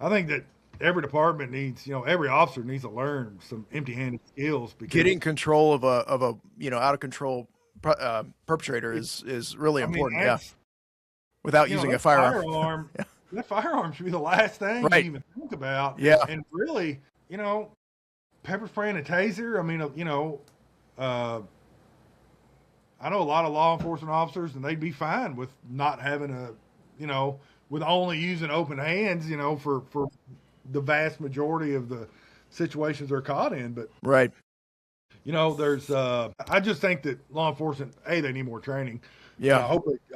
I think that every department needs, every officer needs to learn some empty-handed skills because Getting control of a out of control perpetrator is really I mean, important. Yeah, that's without using a that firearm. firearm. That firearm should be the last thing you Right. even think about. Yeah. And really, pepper spray and a taser. I mean, I know a lot of law enforcement officers, and they'd be fine with not having with only using open hands, for the vast majority of the situations they're caught in. But Right. there's I just think that law enforcement, they need more training. Yeah.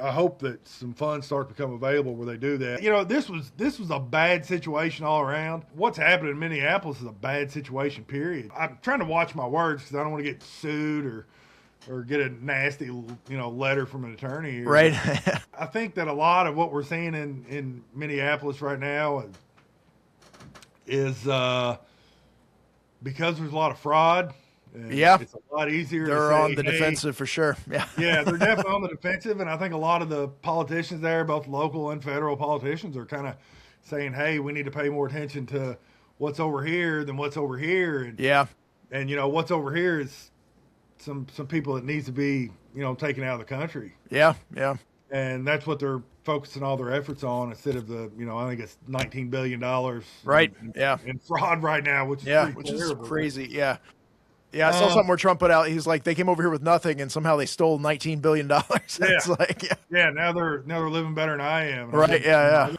I hope that some funds start to become available where they do that. This was a bad situation all around. What's happening in Minneapolis is a bad situation, period. I'm trying to watch my words because I don't want to get sued or get a nasty, letter from an attorney. Right. I think that a lot of what we're seeing in Minneapolis right now is because there's a lot of fraud. Yeah. It's a lot easier. They're to say, on the defensive for sure. Yeah. Yeah, they're definitely on the defensive. And I think a lot of the politicians there, both local and federal politicians, are kind of saying, hey, we need to pay more attention to what's over here than what's over here. And, Yeah. And, what's over here is some people that needs to be, taken out of the country. Yeah. Yeah. And that's what they're focusing all their efforts on instead of the, I think it's $19 billion. Right. In fraud right now, which is is crazy. Yeah. Yeah, I saw something where Trump put out. He's like, they came over here with nothing, and somehow they stole $19 billion. It's like, now they're living better than I am. Right? Yeah.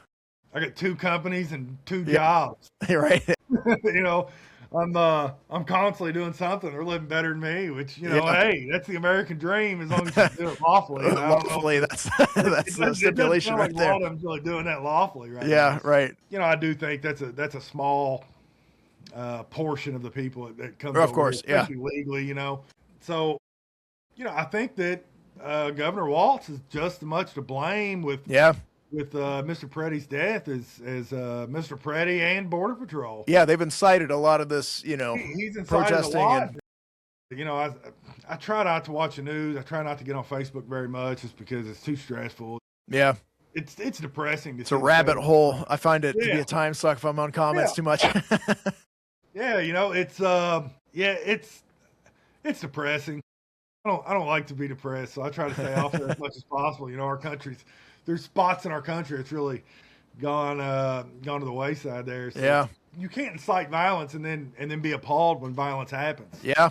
I got 2 companies and 2 jobs. Right. I'm constantly doing something. They're living better than me, which hey, that's the American dream as long as you do it lawfully. Lawfully, that's the stipulation right there. A lot of them's really doing that lawfully, right? Yeah, right. I do think that's a small portion of the people that comes of course, here, legally, So, I think that Governor Walz is just as much to blame with Mr. Pretty's death as Mr. Pretti and Border Patrol. Yeah, they've incited a lot of this, he's protesting. I try not to watch the news. I try not to get on Facebook very much just because it's too stressful. Yeah. It's depressing. It's a rabbit hole. I find it to be a time suck if I'm on comments too much. Yeah, it's depressing. I don't like to be depressed, so I try to stay off there as much as possible. Our there's spots in our country that's really gone to the wayside there. So you can't incite violence and then be appalled when violence happens. Yeah.